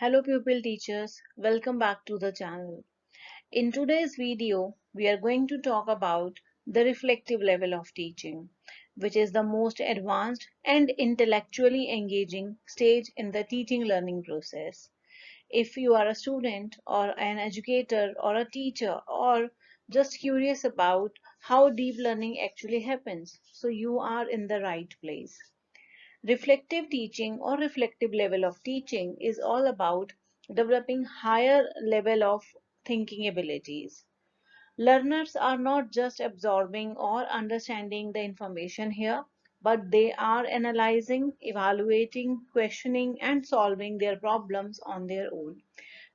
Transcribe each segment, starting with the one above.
Hello pupil teachers, welcome back to the channel. In today's video, we are going to talk about the reflective level of teaching, which is the most advanced and intellectually engaging stage in the teaching learning process. If you are a student or an educator or a teacher or just curious about how deep learning actually happens, so you are in the right place. Reflective teaching or reflective level of teaching is all about developing higher level of thinking abilities. Learners are not just absorbing or understanding the information here, but they are analyzing, evaluating, questioning, and solving their problems on their own.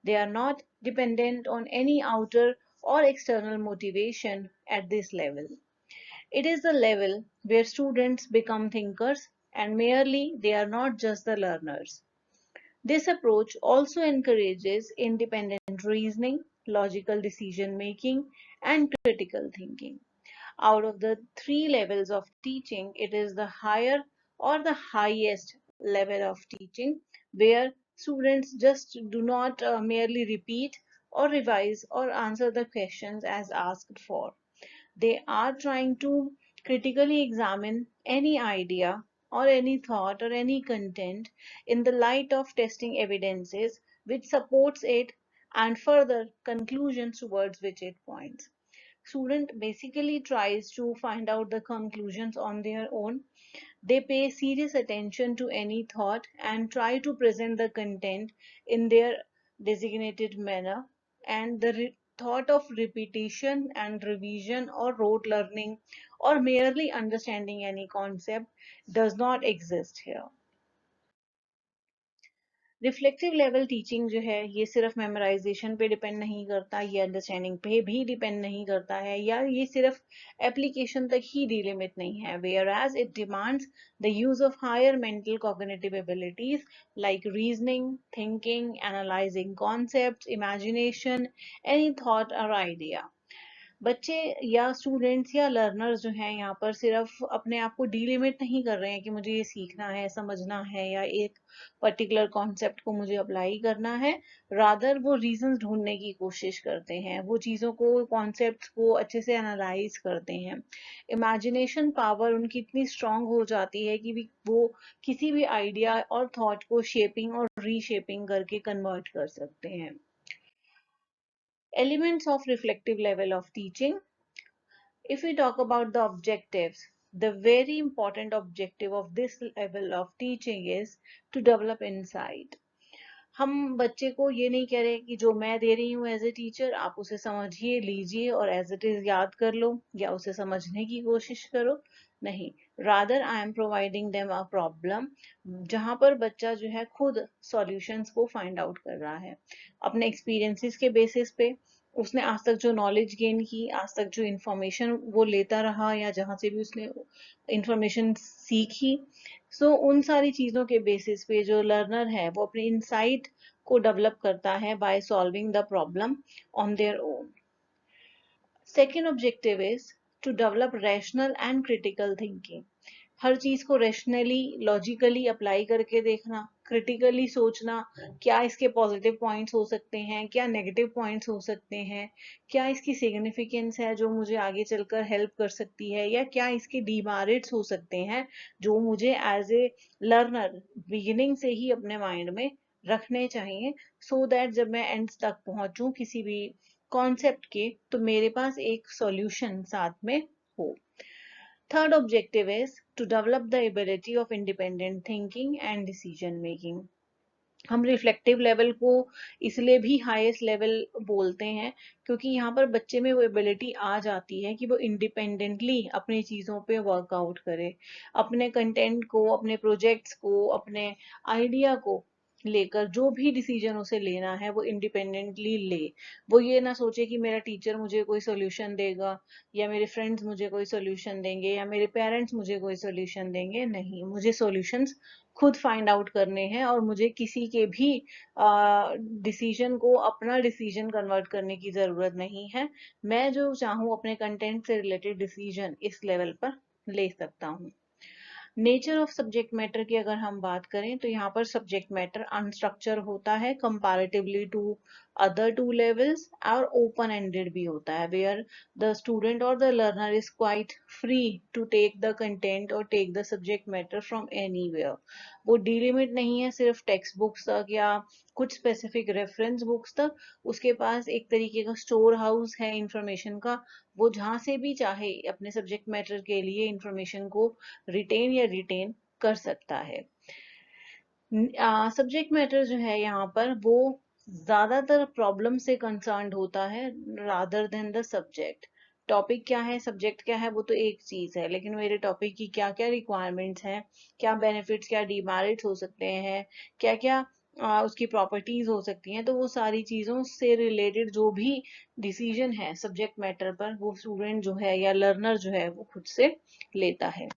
They are not dependent on any outer or external motivation at this level. It is the level where students become thinkers and merely they are not just the learners. This approach also encourages independent reasoning, logical decision making, and critical thinking. Out of the three levels of teaching, it is the higher or the highest level of teaching where students just do not merely repeat or revise or answer the questions as asked for. They are trying to critically examine any idea or any thought or any content in the light of testing evidences which supports it and further conclusions towards which it points. Student basically tries to find out the conclusions on their own. They pay serious attention to any thought and try to present the content in their designated manner, and the thought of repetition and revision or rote learning or merely understanding any concept does not exist here. Reflective level teaching जो है ये सिर्फ memorisation पे depend नहीं करता, ये understanding पे भी डिपेंड नहीं करता है, या ये सिर्फ एप्लीकेशन तक ही डिलिमिट नहीं है. Whereas it demands the use of higher mental cognitive abilities like reasoning, thinking, analysing concepts, imagination, any thought और आइडिया. बच्चे या स्टूडेंट्स या लर्नर्स जो हैं यहाँ पर सिर्फ अपने आप को डीलिमिट नहीं कर रहे हैं कि मुझे ये सीखना है, समझना है या एक पर्टिकुलर कॉन्सेप्ट को मुझे अप्लाई करना है. रादर वो रीजंस ढूंढने की कोशिश करते हैं, वो चीज़ों को, कॉन्सेप्ट्स को अच्छे से एनालाइज करते हैं. इमेजिनेशन पावर उनकी इतनी स्ट्रांग हो जाती है कि वो किसी भी आइडिया और थॉट को शेपिंग और रीशेपिंग करके कन्वर्ट कर सकते हैं. Elements of reflective level of teaching. If we talk about the objectives, the very important objective of this level of teaching is to develop insight. हम बच्चे को ये नहीं कह रहे कि जो मैं दे रही हूँ एज ए टीचर आप उसे समझिए, लीजिए और एज इट इज याद कर लो या उसे समझने की कोशिश करो. नहीं, rather I am providing them a problem जहां पर बच्चा जो है खुद सॉल्यूशंस को फाइंड आउट कर रहा है अपने एक्सपीरियंसेस के बेसिस पे. उसने आज तक जो नॉलेज गेन की, आज तक जो इंफॉर्मेशन वो लेता रहा या जहाँ से भी उसने इंफॉर्मेशन सीखी, सो उन सारी चीज़ों के बेसिस पे जो लर्नर है वो अपनी इंसाइट को डेवलप करता है by solving the problem on their own. Second objective is to develop rational and critical thinking. हर चीज को रैशनली, लॉजिकली अप्लाई करके देखना, क्रिटिकली सोचना, क्या इसके पॉजिटिव पॉइंट्स हो सकते हैं, क्या नेगेटिव पॉइंट्स हो सकते हैं, क्या इसकी सिग्निफिकेंस है जो मुझे आगे चलकर हेल्प कर सकती है, या क्या इसके डीमेरिट्स हो सकते हैं जो मुझे एज ए लर्नर बिगिनिंग से ही अपने माइंड में रखने चाहिए, सो दैट जब मैं एंड तक पहुंचूं किसी भी कॉन्सेप्ट के तो मेरे पास एक सॉल्यूशन साथ में हो. Third objective is to develop the ability of independent thinking and decision making. हम रिफ्लेक्टिव लेवल को इसलिए भी हाईएस्ट लेवल बोलते हैं क्योंकि यहाँ पर बच्चे में वो एबिलिटी आ जाती है कि वो इंडिपेंडेंटली अपनी चीज़ों पे वर्कआउट करे, अपने कंटेंट को, अपने प्रोजेक्ट्स को, अपने आइडिया को लेकर जो भी डिसीजन उसे लेना है वो इंडिपेंडेंटली ले. वो ये ना सोचे कि मेरा टीचर मुझे कोई सोल्यूशन देगा या मेरे फ्रेंड्स मुझे कोई सोल्यूशन देंगे या मेरे पेरेंट्स मुझे कोई सोल्यूशन देंगे. नहीं, मुझे सोल्यूशंस खुद फाइंड आउट करने हैं और मुझे किसी के भी डिसीजन को अपना डिसीजन कन्वर्ट करने की ज़रूरत नहीं है. मैं जो चाहूँ अपने कंटेंट से रिलेटेड डिसीजन इस लेवल पर ले सकता हूँ. नेचर ऑफ सब्जेक्ट मैटर की अगर हम बात करें तो यहाँ पर सब्जेक्ट मैटर अनस्ट्रक्चर होता है comparatively to other two levels, और ओपन एंडेड भी होता है, वेयर द स्टूडेंट और the learner is quite free to take the content और take the subject matter from anywhere. वो डिलिमिट नहीं है सिर्फ टेक्स्ट बुक्स तक या कुछ स्पेसिफिक रेफरेंस बुक्स तक, उसके पास एक तरीके का स्टोर हाउस है इंफॉर्मेशन का। वो जहां से भी चाहे अपने सब्जेक्ट मैटर के लिए इंफॉर्मेशन को रिटेन या रिटेन कर सकता है। सब्जेक्ट मैटर जो है यहाँ पर वो ज्यादातर प्रॉब्लम से कंसर्न्ड होता है rather than the subject. Topic क्या है, सब्जेक्ट क्या है, वो तो एक चीज है, लेकिन मेरे टॉपिक की क्या क्या रिक्वायरमेंट्स हैं, क्या बेनिफिट्स क्या डिमेरिट्स हो सकते हैं, क्या क्या उसकी प्रॉपर्टीज हो सकती हैं, तो वो सारी चीजों से रिलेटेड जो भी डिसीजन है सब्जेक्ट मैटर पर, वो स्टूडेंट जो है या लर्नर जो है वो खुद से लेता है।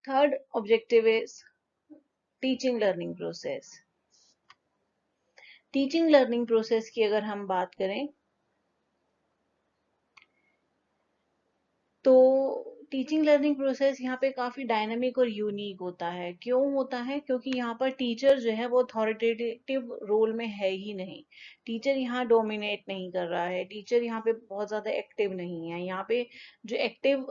Third objective is teaching learning process. Teaching learning process की अगर हम बात करें तो टीचिंग लर्निंग प्रोसेस यहाँ पे काफी डायनामिक और यूनिक होता है। क्यों होता है? क्योंकि यहाँ पर टीचर जो है वो अथॉरिटेटिव रोल में है ही नहीं। टीचर यहाँ डोमिनेट नहीं कर रहा है, टीचर यहाँ पे बहुत ज्यादा एक्टिव नहीं है। यहाँ पे जो एक्टिव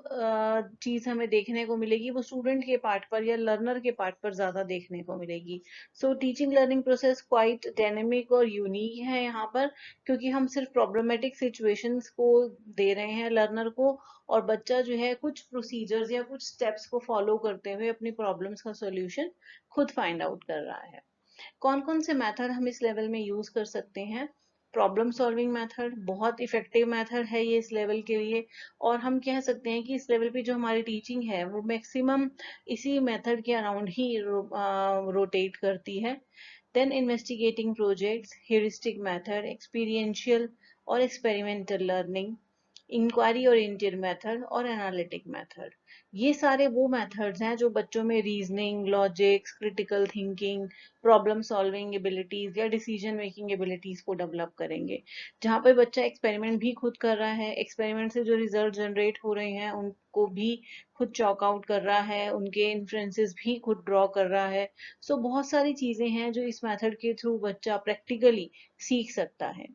चीज हमें देखने को मिलेगी वो स्टूडेंट के पार्ट पर या लर्नर के पार्ट पर ज्यादा देखने को मिलेगी। So teaching learning process quite dynamic और यूनिक है यहाँ पर, क्योंकि हम सिर्फ प्रॉब्लमेटिक सिचुएशंस को दे रहे हैं लर्नर को, और बच्चा जो है कुछ प्रोसीजर्स या कुछ स्टेप्स को फॉलो करते हुए अपनी प्रॉब्लम्स का सॉल्यूशन खुद फाइंड आउट कर रहा है। कौन कौन से मेथड हम इस लेवल में यूज कर सकते हैं? प्रॉब्लम सॉल्विंग मेथड बहुत इफेक्टिव मेथड है ये इस लेवल के लिए, और हम कह सकते हैं कि इस लेवल पे जो हमारी टीचिंग है वो मैक्सिमम इसी मेथड के अराउंड ही रोटेट करती है। Then investigating projects, heuristic method, experiential और experimental learning, inquiry oriented method और एनालिटिक मेथड। ये सारे वो मेथड्स हैं जो बच्चों में reasoning, logics, critical thinking, problem solving abilities या डिसीजन मेकिंग एबिलिटीज को डेवलप करेंगे। जहाँ पे बच्चा एक्सपेरिमेंट भी खुद कर रहा है, एक्सपेरिमेंट से जो रिजल्ट जनरेट हो रहे हैं उनको भी खुद चॉक आउट कर रहा है, उनके इन्फ्लुएंसेस भी खुद ड्रॉ कर रहा है। सो बहुत सारी चीजें हैं जो इस मेथड के थ्रू बच्चा प्रैक्टिकली सीख सकता है।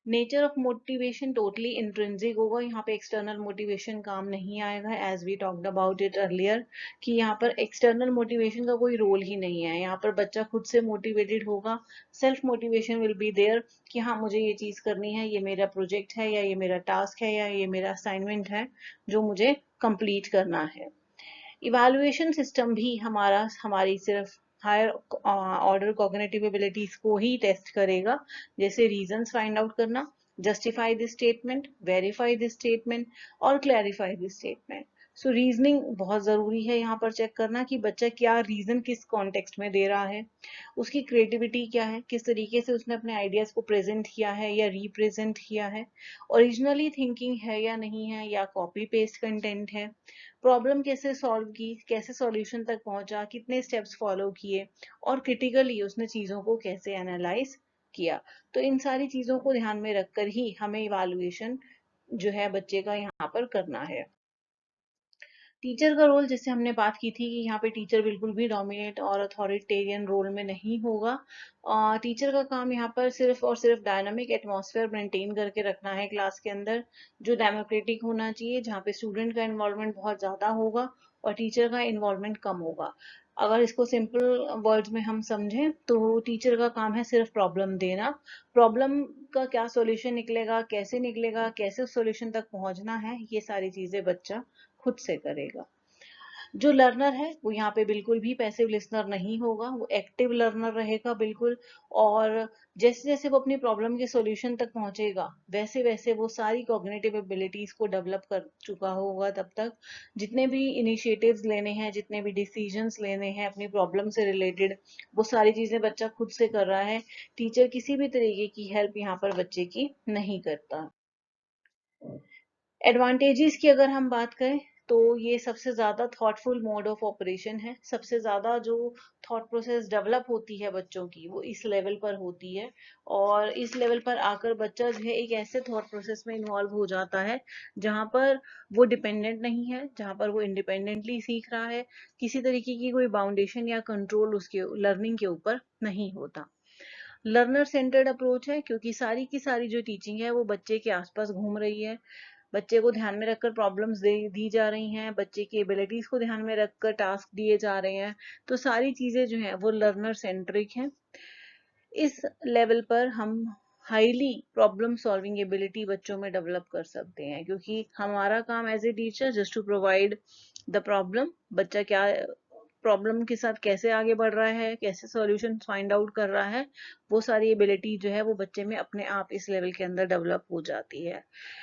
Nature of motivation totally intrinsic होगा, यहाँ पे एक्सटर्नल मोटिवेशन काम नहीं आएगा, as we talked about it earlier कि यहाँ पर एक्सटर्नल मोटिवेशन का कोई रोल ही नहीं है। यहाँ पर बच्चा खुद से मोटिवेटेड होगा, self motivation will be there कि हाँ मुझे ये चीज करनी है, ये मेरा प्रोजेक्ट है या ये मेरा टास्क है या ये मेरा असाइनमेंट है जो मुझे कंप्लीट करना है। इवैल्यूएशन सिस्टम भी हमारा हमारी सिर्फ हायर ऑर्डर कॉग्निटिव एबिलिटीज को ही टेस्ट करेगा, जैसे रीजंस फाइंड आउट करना, justify this statement, verify this statement और clarify this statement. So reasoning बहुत जरूरी है यहाँ पर चेक करना कि बच्चा क्या रीजन किस कॉन्टेक्स्ट में दे रहा है, उसकी क्रिएटिविटी क्या है, किस तरीके से उसने अपने आइडियाज को प्रेजेंट किया है या रिप्रेजेंट किया है, ओरिजिनली थिंकिंग है या नहीं है या कॉपी पेस्ट कंटेंट है, प्रॉब्लम कैसे सॉल्व की, कैसे सॉल्यूशन तक पहुंचा, कितने स्टेप्स फॉलो किए, और क्रिटिकली उसने चीजों को कैसे एनालाइज किया। तो इन सारी चीजों को ध्यान में रखकर ही हमें इवैल्यूएशन जो है बच्चे का यहाँ पर करना है। टीचर का रोल, जैसे हमने बात की थी कि यहाँ पे टीचर बिल्कुल भी डोमिनेट और अथॉरिटेरियन रोल में नहीं होगा। टीचर का काम यहाँ पर सिर्फ और सिर्फ डायनामिक एटमॉस्फेयर मेंटेन करके रखना है क्लास के अंदर, जो डेमोक्रेटिक होना चाहिए, जहाँ पे स्टूडेंट का इन्वॉल्वमेंट बहुत ज्यादा होगा और टीचर का इन्वॉल्वमेंट कम होगा। अगर इसको सिंपल वर्ड्स में हम समझें तो टीचर का काम है सिर्फ प्रॉब्लम देना, प्रॉब्लम का क्या सॉल्यूशन निकलेगा, कैसे निकलेगा, कैसे उस सॉल्यूशन तक पहुंचना है, ये सारी चीजें बच्चा खुद से करेगा। जो लर्नर है वो यहाँ पे बिल्कुल भी पैसिव लिसनर नहीं होगा, वो एक्टिव लर्नर रहेगा बिल्कुल। और जैसे जैसे वो अपनी प्रॉब्लम के सॉल्यूशन तक पहुंचेगा वैसे वैसे वो सारी कॉग्निटिव एबिलिटीज को डेवलप कर चुका होगा तब तक। जितने भी इनिशिएटिव्स लेने हैं, जितने भी डिसीजंस लेने हैं अपनी प्रॉब्लम से रिलेटेड, वो सारी चीजें बच्चा खुद से कर रहा है। टीचर किसी भी तरीके की हेल्प यहाँ पर बच्चे की नहीं करता। एडवांटेजेस की अगर हम बात करें तो ये सबसे ज़्यादा थॉटफुल मोड ऑफ ऑपरेशन है। सबसे ज़्यादा जो थॉट प्रोसेस डेवलप होती है बच्चों की, वो इस लेवल पर होती है। और इस लेवल पर आकर बच्चा जो है एक ऐसे थॉट प्रोसेस में इन्वॉल्व हो जाता है जहाँ पर वो डिपेंडेंट नहीं है, जहाँ पर वो इंडिपेंडेंटली सीख रहा है, किसी तरीके की कोई बाउंडेशन या कंट्रोल उसके लर्निंग के ऊपर नहीं होता। लर्नर सेंटर्ड अप्रोच है, क्योंकि सारी की सारी जो टीचिंग है वो बच्चे के आसपास घूम रही है, बच्चे को ध्यान में रखकर प्रॉब्लम्स दी जा रही हैं, बच्चे की एबिलिटीज को ध्यान में रखकर टास्क दिए जा रहे हैं। तो सारी चीजें जो हैं वो लर्नर सेंट्रिक हैं। इस लेवल पर हम हाईली प्रॉब्लम सॉल्विंग एबिलिटी बच्चों में डेवलप कर सकते हैं, क्योंकि हमारा काम as a teacher just to provide the problem, बच्चा क्या प्रॉब्लम के साथ कैसे आगे बढ़ रहा है, कैसे सॉल्यूशन फाइंड आउट कर रहा है, वो सारी एबिलिटी जो है वो बच्चे में अपने आप इस लेवल के अंदर डेवलप हो जाती है।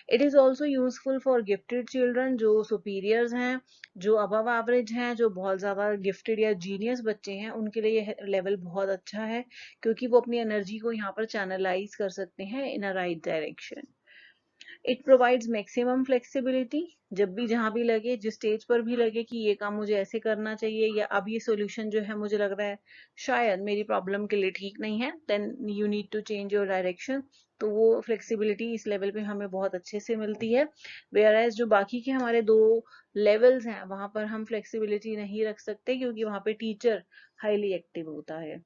It is also useful for gifted children, जो सुपीरियर्स हैं, जो अबव एवरेज हैं, जो बहुत ज्यादा गिफ्टेड या जीनियस बच्चे हैं, उनके लिए ये लेवल बहुत अच्छा है, क्योंकि वो अपनी एनर्जी को यहाँ पर चैनलाइज कर सकते हैं in a right direction. It provides maximum flexibility, जब भी जहां भी लगे, जिस स्टेज पर भी लगे कि ये काम मुझे ऐसे करना चाहिए, या अब ये सोल्यूशन जो है मुझे लग रहा है शायद मेरी प्रॉब्लम के लिए ठीक नहीं है, then you need to change your direction. तो वो फ्लेक्सिबिलिटी इस लेवल पे हमें बहुत अच्छे से मिलती है। वेयर एज जो बाकी के हमारे दो लेवल्स हैं वहां पर हम फ्लेक्सिबिलिटी नहीं रख सकते, क्योंकि वहां पे टीचर हाईली एक्टिव होता है।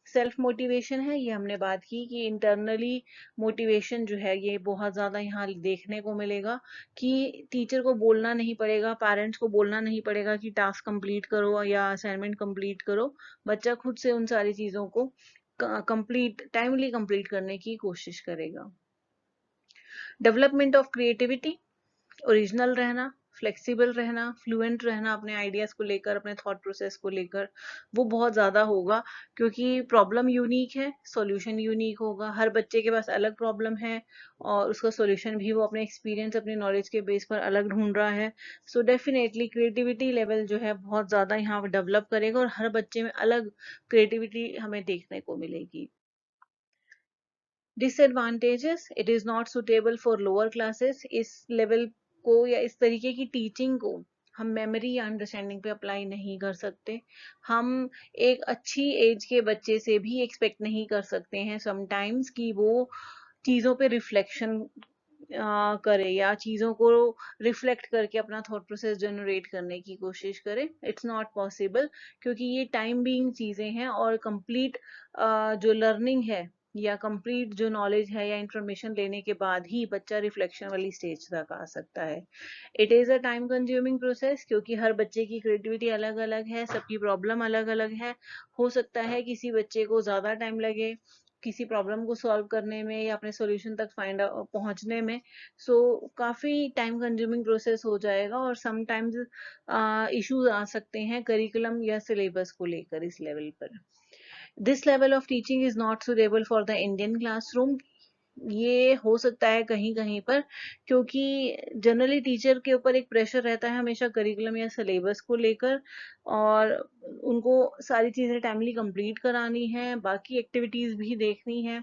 सेल्फ मोटिवेशन है, ये हमने बात की कि इंटरनली मोटिवेशन जो है ये बहुत ज्यादा यहाँ देखने को मिलेगा, कि टीचर को बोलना नहीं पड़ेगा, पेरेंट्स को बोलना नहीं पड़ेगा कि टास्क कंप्लीट करो या असाइनमेंट कंप्लीट करो। बच्चा खुद से उन सारी चीजों को कंप्लीट टाइमली कंप्लीट करने की कोशिश करेगा। डेवलपमेंट ऑफ क्रिएटिविटी, ओरिजिनल रहना, फ्लेक्सिबल रहना, फ्लुएंट रहना अपने आइडियाज को लेकर, अपने थॉट प्रोसेस को लेकर, वो बहुत ज्यादा होगा, क्योंकि प्रॉब्लम यूनिक है, सॉल्यूशन यूनिक होगा। हर बच्चे के पास अलग प्रॉब्लम है और उसका सॉल्यूशन भी वो अपने एक्सपीरियंस, अपनी नॉलेज के बेस पर अलग ढूंढ रहा है। सो डेफिनेटली क्रिएटिविटी लेवल जो है बहुत ज्यादा यहाँ डेवलप करेगा, और हर बच्चे में अलग क्रिएटिविटी हमें देखने को मिलेगी। Disadvantages, it is not suitable for lower classes. इस लेवल को या इस तरीके की टीचिंग को हम मेमोरी या अंडरस्टैंडिंग पे अप्लाई नहीं कर सकते। हम एक अच्छी एज के बच्चे से भी एक्सपेक्ट नहीं कर सकते हैं समटाइम्स कि वो चीजों पे रिफ्लेक्शन करे, या चीजों को रिफ्लेक्ट करके अपना थॉट प्रोसेस जनरेट करने की कोशिश करे। इट्स नॉट पॉसिबल, क्योंकि ये टाइम बीइंग चीजें हैं, और कंप्लीट जो लर्निंग है या कंप्लीट जो नॉलेज है या इंफॉर्मेशन लेने के बाद ही बच्चा रिफ्लेक्शन वाली स्टेज तक आ सकता है। It is a time consuming process, क्योंकि हर बच्चे की क्रिएटिविटी अलग अलग है, सबकी प्रॉब्लम अलग अलग है। हो सकता है किसी बच्चे को ज्यादा टाइम लगे किसी प्रॉब्लम को सॉल्व करने में या अपने सॉल्यूशन तक फाइंड पहुंचने में। सो काफी टाइम कंज्यूमिंग प्रोसेस हो जाएगा, और समटाइम्स इश्यूज आ सकते हैं करिकुलम या सिलेबस को लेकर इस लेवल पर। This level of teaching is not suitable for the Indian classroom. ये हो सकता है कहीं कहीं पर, क्योंकि जनरली टीचर के ऊपर एक प्रेशर रहता है हमेशा करिकुलम या सिलेबस को लेकर, और उनको सारी चीजें टाइमली कंप्लीट करानी है, बाकी एक्टिविटीज भी देखनी है।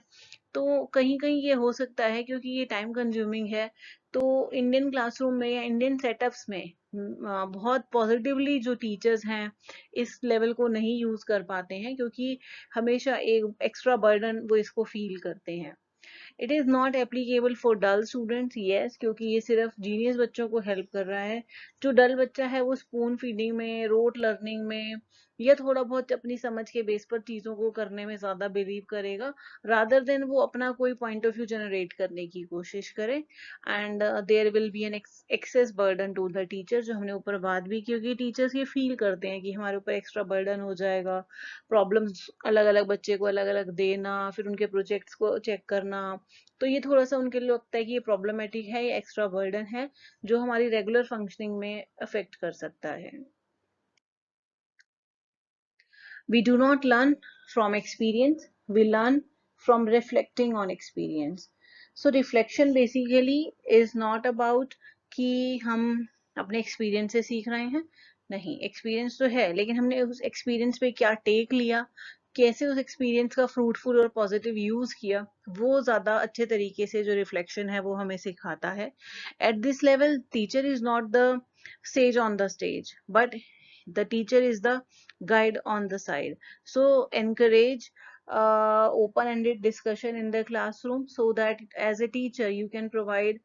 तो कहीं कहीं ये हो सकता है, क्योंकि ये टाइम कंज्यूमिंग है, तो इंडियन क्लासरूम में या इंडियन सेटअप्स में बहुत पॉजिटिवली जो टीचर्स हैं इस लेवल को नहीं यूज कर पाते हैं, क्योंकि हमेशा एक एक्स्ट्रा बर्डन वो इसको फील करते हैं। It is not applicable for dull students, yes, क्योंकि ये सिर्फ जीनियस बच्चों को हेल्प कर रहा है। जो डल बच्चा है वो स्पून फीडिंग में, रोट लर्निंग में, या थोड़ा बहुत अपनी समझ के बेस पर चीजों को करने में ज्यादा बिलीव करेगा, रादर देन वो अपना कोई पॉइंट ऑफ व्यू जनरेट करने की कोशिश करे। And there will be an excess burden to the teacher, जो हमने ऊपर बात भी की, क्योंकि टीचर्स ये फील करते हैं कि हमारे ऊपर एक्स्ट्रा बर्डन हो जाएगा, प्रॉब्लम्स अलग अलग बच्चे को अलग अलग देना, फिर उनके प्रोजेक्ट्स को चेक करना। तो ये थोड़ा सा उनके लिए लगता है कि ये प्रॉब्लमेटिक है, ये एक्स्ट्रा बर्डन है जो हमारी रेगुलर फंक्शनिंग में अफेक्ट कर सकता है। We do not learn from experience, we learn from reflecting on experience. So reflection basically is not about कि हम अपने एक्सपीरियंस से सीख रहे हैं, नहीं, एक्सपीरियंस तो है लेकिन हमने उस एक्सपीरियंस पे क्या टेक लिया, कैसे उस एक्सपीरियंस का फ्रूटफुल और पॉजिटिव यूज किया, वो ज्यादा अच्छे तरीके से जो रिफ्लेक्शन है वो हमें सिखाता है. At this level teacher is not the sage on the stage, but the teacher is the guide on the side. So encourage open-ended discussion in the classroom, so that as a teacher you can provide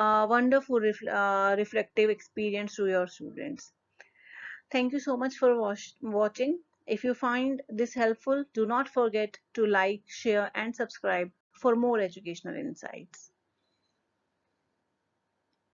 a wonderful reflective experience to your students. Thank you so much for watching. If you find this helpful, do not forget to like, share, and subscribe for more educational insights.